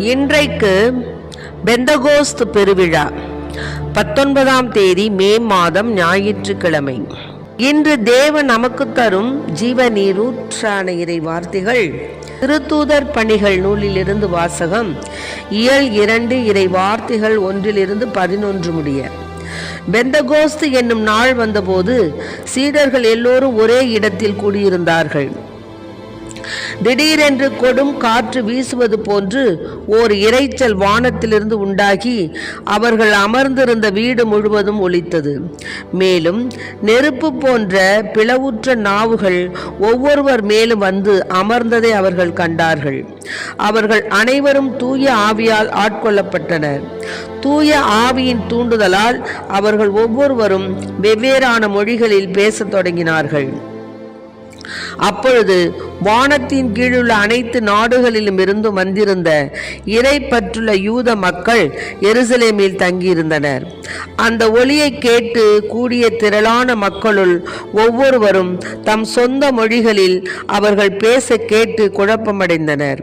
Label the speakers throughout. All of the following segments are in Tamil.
Speaker 1: இன்றைக்கு பெந்தகோஸ்து பெருவிழா 19ஆம் தேதி மே மாதம் ஞாயிற்றுக்கிழமை. இன்று தேவன் நமக்கு தரும் ஜீவநீரூற்றான இறை வார்த்தைகள் திருத்தூதர் பணிகள் நூலிலிருந்து வாசகம். இயல் 2 இறை வார்த்தைகள் 1-11 முடிய. பெந்தகோஸ்து என்னும் நாள் வந்தபோது சீடர்கள் எல்லோரும் ஒரே இடத்தில் கூடியிருந்தார்கள். திடீரென்று கொடும் காற்று வீசுவது போன்று ஓர் இரைச்சல் வானத்திலிருந்து உண்டாகி அவர்கள் அமர்ந்திருந்த வீடு முழுவதும் ஒலித்தது. மேலும் நெருப்பு போன்ற பிளவுற்ற நாவுகள் ஒவ்வொருவர் மேலும் வந்து அமர்ந்ததை அவர்கள் கண்டார்கள். அவர்கள் அனைவரும் தூய ஆவியால் ஆட்கொள்ளப்பட்டனர். தூய ஆவியின் தூண்டுதலால் அவர்கள் ஒவ்வொருவரும் வெவ்வேறான மொழிகளில் பேசத் தொடங்கினார்கள். அப்பொழுது வானத்தின் கீழுள்ள அனைத்து நாடுகளிலும் இருந்து வந்திருந்த இறை பற்றுள்ள யூத மக்கள் எருசலேமில் தங்கியிருந்தனர். அந்த ஒலியை கேட்டு கூடிய திரளான மக்களுள் ஒவ்வொருவரும் தம் சொந்த மொழிகளில் அவர்கள் பேச கேட்டு குழப்பமடைந்தனர்.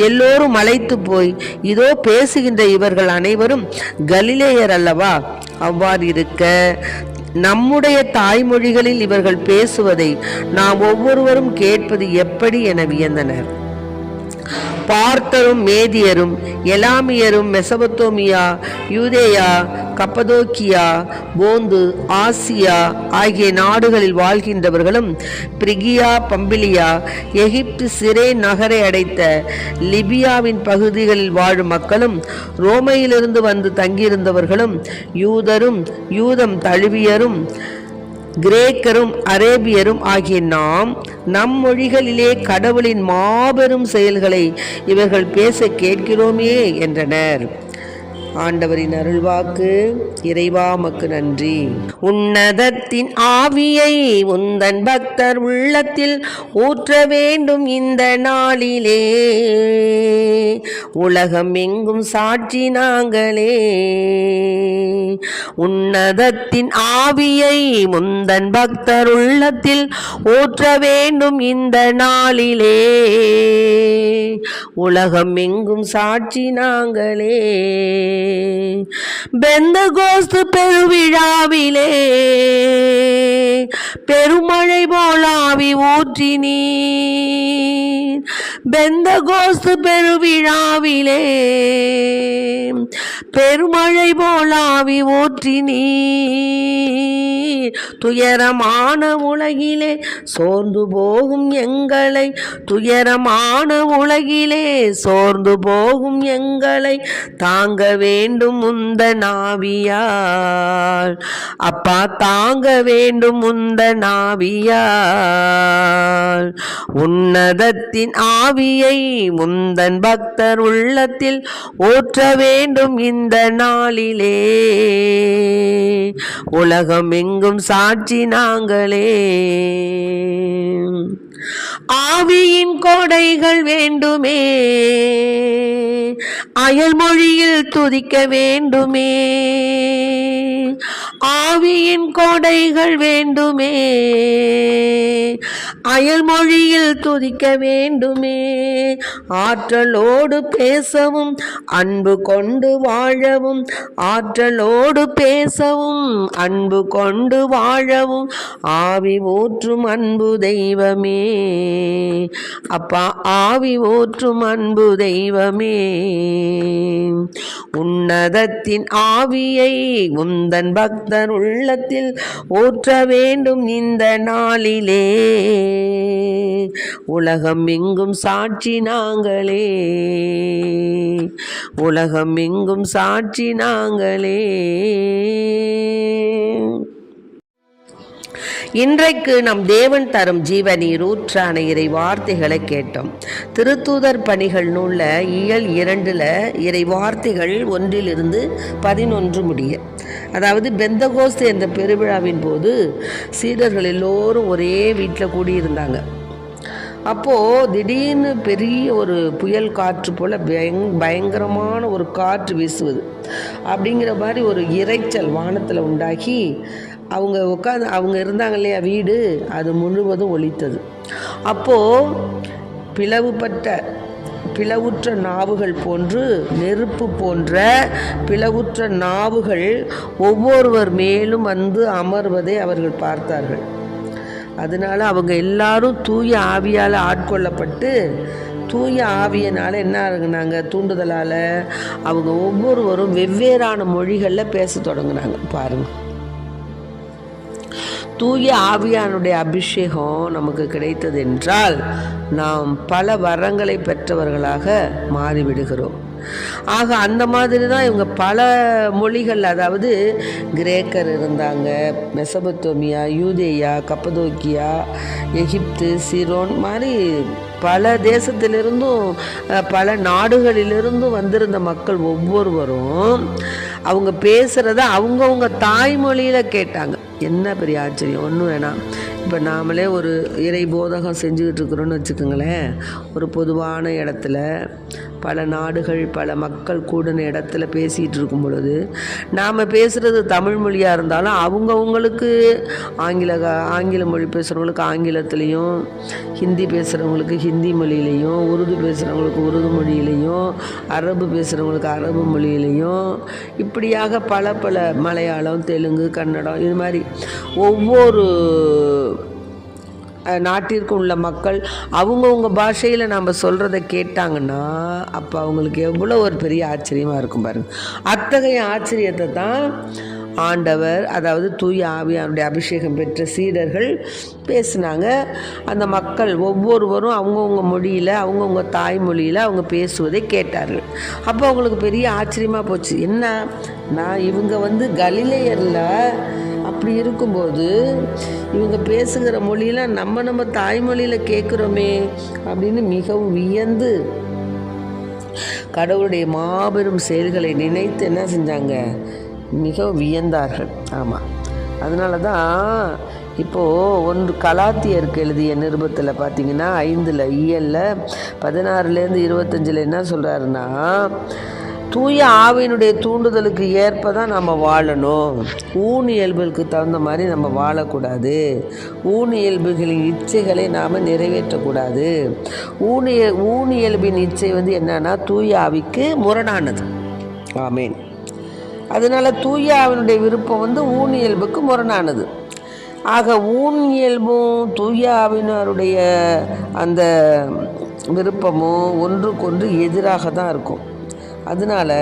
Speaker 1: எல்லோரும் மலைத்து போய், இதோ பேசுகின்ற இவர்கள் அனைவரும் கலிலேயர் அல்லவா? அவ்வாறு இருக்க நம்முடைய தாய்மொழிகளில் இவர்கள் பேசுவதை நாம் ஒவ்வொருவரும் கேட்பது எப்படி என வியந்தனர். பார்த்தரும் மேதியரும் எலாமியரும் மெசபத்தோமியா, யூதேயா, கப்பதோக்கியா, போந்து, ஆசியா ஆகிய நாடுகளில் வாழ்கின்றவர்களும், பிரிகியா, பம்பிலியா, எகிப்து சிறை நகரை அடைத்த லிபியாவின் பகுதிகளில் வாழும் மக்களும், ரோமையிலிருந்து வந்து தங்கியிருந்தவர்களும், யூதரும் யூதம் தழுவியரும் கிரேக்கரும் அரேபியரும் ஆகிய நாம் நம் மொழிகளிலே கடவுளின் மாபெரும் செயல்களை இவர்கள் பேச கேட்கிறோமே என்றனர். ஆண்டவரின் அருள்வாக்கு. இறைவா மக்கு நன்றி. உன்னதத்தின் ஆவியை உந்தன் பக்தர் உள்ளத்தில் ஊற்ற வேண்டும் இந்த நாளிலே, உலகம் எங்கும் சாட்சி நாங்களே. உன்னதத்தின் ஆவியை முந்தன் பக்தர் உள்ளத்தில் ஊற்ற வேண்டும் இந்த நாளிலே, உலகம் எங்கும் சாட்சி நாங்களே. பெந்தகோஸ்து பெருவிழாவிலே பெருமழை போல் ஆவி ஊற்றினீர். பெந்தகோஸ்து பெருவிழாவிலே பெருமழை போல் ஆவி ஊற்றினீர். துயரமான உலகிலே சோர்ந்து போகும் எங்களை, துயரமான உலகிலே சோர்ந்து போகும் எங்களை தாங்க வேண்டும் உந்தன் ஆவியால். அப்பா, தாங்க வேண்டும் உந்தன் ஆவியால். உன்னதத்தின் ஆவியை முந்தன் பக்தர் உள்ளத்தில் ஊற்ற வேண்டும் இந்த நாளிலே, உலகம் எங்கும் சாட்சி நாங்களே. ஆவியின் கொடைகள் வேண்டுமே, அயல் மொழியில் துதிக்க வேண்டுமே. ஆவியின் கொடைகள் வேண்டுமே, அயல் மொழியில் துதிக்க வேண்டுமே. ஆற்றலோடு பேசவும் அன்பு கொண்டு வாழவும், ஆற்றலோடு பேசவும் அன்பு கொண்டு வாழவும் ஆவி ஊற்றும் அன்பு தெய்வமே. அப்பா, ஆவி ஊற்றும் அன்பு தெய்வமே. உன்னதத்தின் ஆவியை உந்தன் பக்தர் உள்ளத்தில் ஊற்ற வேண்டும் இந்த நாளிலே, உலகம் எங்கும் சாட்சி நாங்களே, உலகம் எங்கும் சாட்சி நாங்களே. இன்றைக்கு நம் தேவன் தரும் ஜீவநீரூற்றான இறை வார்த்தைகளை கேட்டோம். திருத்தூதர் பணிகள் நூலில் இயல் 2 இறை வார்த்தைகள் 1-11 முடிய. அதாவது பெந்தகோஸ்து என்ற பெருவிழாவின் போது சீடர்கள் எல்லோரும் ஒரே வீட்டில் கூடியிருந்தாங்க. அப்போது திடீர்னு பெரிய ஒரு புயல் காற்று போல் பயங்கரமான ஒரு காற்று வீசுவது அப்படிங்கிற மாதிரி ஒரு இரைச்சல் வானத்தில் உண்டாகி அவங்க இருந்தாங்க இல்லையா வீடு, அது முழுவதும் ஒலித்தது. அப்போது பிளவுபட்ட பிளவுற்ற நாவுகள் போன்று நெருப்பு போன்ற பிளவுற்ற நாவுகள் ஒவ்வொருவர் மேலும் வந்து அமர்வதை அவர்கள் பார்த்தார்கள். அதனால அவங்க எல்லாரும் தூய ஆவியால் ஆட்கொள்ளப்பட்டு தூய ஆவியினால் என்ன ஆகுனாங்க, தூண்டுதலால் அவங்க ஒவ்வொருவரும் வெவ்வேறான மொழிகளில் பேச தொடங்குனாங்க. பாருங்கள், தூய ஆவியானுடைய அபிஷேகம் நமக்கு கிடைத்தது என்றால் நாம் பல வரங்களை பெற்றவர்களாக மாறிவிடுகிறோம். ஆக அந்த மாதிரி தான் இவங்க பல மொழிகள், அதாவது கிரேக்கர் இருந்தாங்க, மெசபத்தோமியா, யூதேயா, கப்பதோக்கியா, எகிப்து, சிரோன் மாதிரி பல தேசத்திலிருந்தும் பல நாடுகளிலிருந்தும் வந்திருந்த மக்கள் ஒவ்வொருவரும் அவங்க பேசுகிறத அவங்கவுங்க தாய்மொழியில் கேட்டாங்க. என்ன பெரிய ஆச்சரியம்! ஒன்றும் வேணாம், இப்போ நாமளே ஒரு இறை போதகம் செஞ்சுக்கிட்டு இருக்கிறோன்னு வச்சுக்கோங்களேன். ஒரு பொதுவான இடத்துல பல நாடுகள் பல மக்கள் கூடின இடத்துல பேசிகிட்டு இருக்கும் பொழுது நாம் பேசுகிறது தமிழ் மொழியாக இருந்தாலும் அவங்கவுங்களுக்கு ஆங்கில மொழி பேசுகிறவங்களுக்கு ஆங்கிலத்துலேயும், ஹிந்தி பேசுகிறவங்களுக்கு ஹிந்தி மொழியிலையும், உருது பேசுகிறவங்களுக்கு உருது மொழியிலையும், அரபு பேசுகிறவங்களுக்கு அரபு மொழியிலையும், இப்படியாக பல மலையாளம், தெலுங்கு, கன்னடம், இது மாதிரி ஒவ்வொரு நாட்டிற்கு உள்ள மக்கள் அவங்கவுங்க பாஷையில் நம்ம சொல்கிறத கேட்டாங்கன்னா அப்போ அவங்களுக்கு எவ்வளோ ஒரு பெரிய ஆச்சரியமாக இருக்கும் பாருங்கள். அத்தகைய ஆச்சரியத்தை தான் ஆண்டவர், அதாவது தூய ஆவியானுடைய அபிஷேகம் பெற்ற சீடர்கள் பேசினாங்க. அந்த மக்கள் ஒவ்வொருவரும் அவங்கவுங்க மொழியில், அவங்கவுங்க தாய்மொழியில் அவங்க பேசுவதை கேட்டார்கள். அப்போ அவங்களுக்கு பெரிய ஆச்சரியமாக போச்சு. என்ன, இவங்க கலிலேயரில் அப்படி இருக்கும்போது இவங்க பேசுகிற மொழியெலாம் நம்ம தாய்மொழியில் கேட்குறோமே அப்படின்னு மிகவும் வியந்து கடவுளுடைய மாபெரும் செயல்களை நினைத்து என்ன செஞ்சாங்க, மிகவும் வியந்தார்கள். ஆமாம், அதனால தான் இப்போது ஒன்று கலாத்தியருக்கு எழுதிய நிருபத்தில் பார்த்தீங்கன்னா 5 இயலில் 16 25 என்ன சொல்கிறாருன்னா, தூய ஆவியினுடைய தூண்டுதலுக்கு ஏற்ப தான் நம்ம வாழணும். இயல்புகளுக்கு தகுந்த மாதிரி நம்ம வாழக்கூடாது. இயல்புகளின் இச்சைகளை நாம் நிறைவேற்றக்கூடாது. இயல்பின் இச்சை என்னன்னா தூய ஆவிக்கு முரணானது. ஆமேன். அதனால் தூய ஆவியினுடைய விருப்பம் இயல்புக்கு முரணானது. ஆக இயல்பும் தூய ஆவியினருடைய அந்த விருப்பமும் ஒன்றுக்கொன்று எதிராக தான் இருக்கும். அதனால்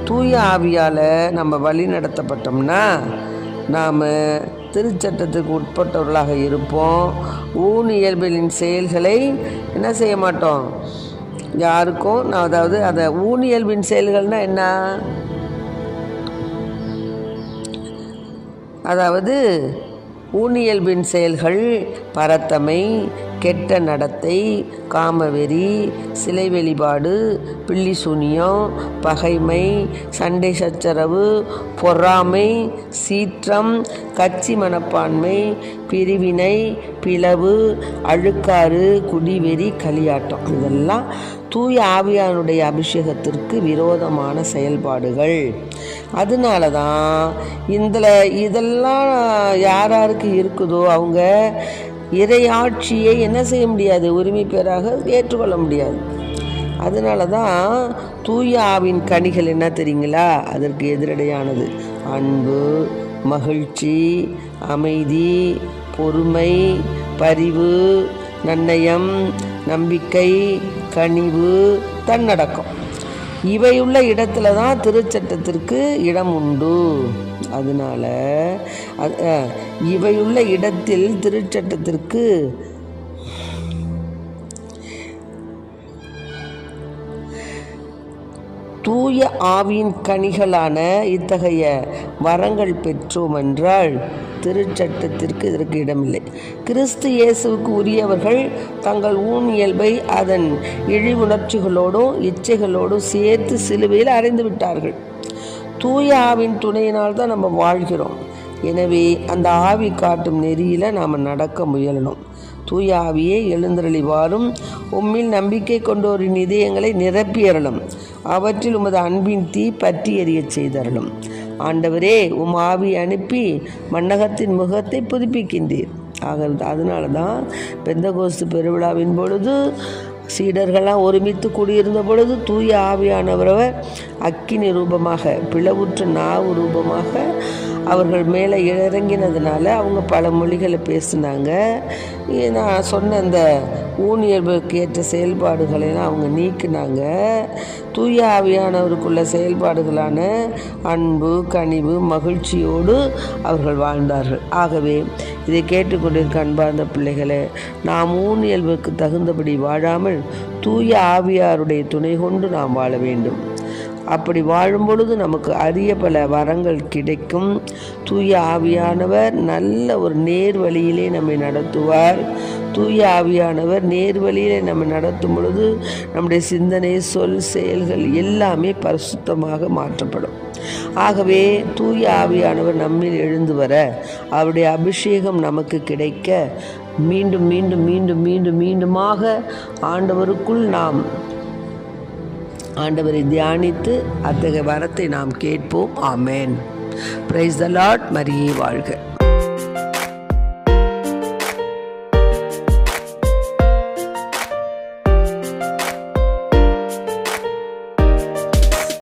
Speaker 1: தூய ஆவியால் நம்ம வழி நடத்தப்பட்டோம்னா நாம் திருச்சட்டத்துக்கு உட்பட்டவர்களாக இருப்போம். இயல்பின் செயல்களை என்ன செய்ய மாட்டோம் யாருக்கும். அதாவது அதை இயல்பின் செயல்கள்னால் என்ன, அதாவது இயல்பின் செயல்கள் பரத்தமை, கெட்ட நடத்தை, காமவெறி, சிலை வழிபாடு, பில்லி சூனியம், பகைமை, சண்டை சச்சரவு, பொறாமை, சீற்றம், கட்சி மனப்பான்மை, பிரிவினை, பிளவு, அழுக்காறு, குடிவெறி, களியாட்டம், இதெல்லாம் தூய ஆவியானுடைய அபிஷேகத்திற்கு விரோதமான செயல்பாடுகள். அதனால தான் இதெல்லாம் யாருக்கு இருக்குதோ அவங்க இறையாட்சியை என்ன செய்ய முடியாது, உரிமை பேராக ஏற்றுக்கொள்ள முடியாது. அதனால தான் தூய ஆவின் கனிகள் என்ன தெரியுங்களா, அதற்கு எதிரடையானது அன்பு, மகிழ்ச்சி, அமைதி, பொறுமை, பரிவு, நன்னயம், நம்பிக்கை, கனிவு, தன்னடக்கம். இவையுள்ள இடத்துல தான் திருச்சட்டத்திற்கு இடம் உண்டு. அதனால் இவையுள்ள இடத்தில் திருச்சட்டத்திற்கு தூய ஆவியின் கனிகளான இத்தகைய வரங்கள் பெற்றோம் என்றால் திருச்சட்டத்திற்கு இதற்கு இடமில்லை. கிறிஸ்து இயேசுவுக்கு உரியவர்கள் தங்கள் இயல்பை அதன் இழிவுணர்ச்சிகளோடும் இச்சைகளோடும் சேர்த்து சிலுவையில் அறைந்து விட்டார்கள். தூய ஆவின் துணையினால் தான் நம்ம வாழ்கிறோம். எனவே அந்த ஆவி காட்டும் நெறியில் நாம் நடக்க முயலணும். தூய ஆவியே எழுந்தருளி வாரும், உம்மில் நம்பிக்கை கொண்டோரின் இதயங்களை நிரப்பியறலும், அவற்றில் உமது அன்பின் தீ பற்றி எறிய செய்தரலும். ஆண்டவரே, உம் ஆவி அனுப்பி மண்ணகத்தின் முகத்தை புதுப்பிக்கின்றீர். அதனால தான் பெந்தகோஸ்து பெருவிழாவின் பொழுது சீடர்கள்லாம் ஒருமித்து கூடியிருந்த பொழுது தூய ஆவியானவர் அக்கினி ரூபமாக, பிளவுற்ற நாவு ரூபமாக அவர்கள் மேலே இறங்கினதுனால அவங்க பல மொழிகளை பேசினாங்க. நான் சொன்ன அந்த ஊனியல்புக்கு ஏற்ற செயல்பாடுகளெல்லாம் அவங்க நீக்கினாங்க. தூய ஆவியானவருக்குள்ள செயல்பாடுகளான அன்பு, கனிவு, மகிழ்ச்சியோடு அவர்கள் வாழ்ந்தார்கள். ஆகவே இதை கேட்டுக்கொண்டிருக்க அன்பார்ந்த பிள்ளைகளே, நாம் ஊனியல்புக்கு தகுந்தபடி வாழாமல் தூய ஆவியாருடைய துணை கொண்டு நாம் வாழ வேண்டும். அப்படி வாழும் பொழுது நமக்கு அரிய பல வரங்கள் கிடைக்கும். தூய ஆவியானவர் நல்ல ஒரு நேர் வழியிலே நம்மை நடத்துவார். தூய ஆவியானவர் நேர் வழியிலே நம்மை நடத்தும் பொழுது நம்முடைய சிந்தனை, சொல், செயல்கள் எல்லாமே பரிசுத்தமாக மாற்றப்படும். ஆகவே தூய ஆவியானவர் நம்மில் எழுந்து வர, அவருடைய அபிஷேகம் நமக்கு கிடைக்க, மீண்டும் மீண்டும் மீண்டும் மீண்டும் மீண்டுமாக ஆண்டவருக்குள் நாம் ஆண்டவரை தியானித்து அத்தகைய வரத்தை நாம் கேட்போம். ஆமென். Praise the Lord. மரியே வாழ்க.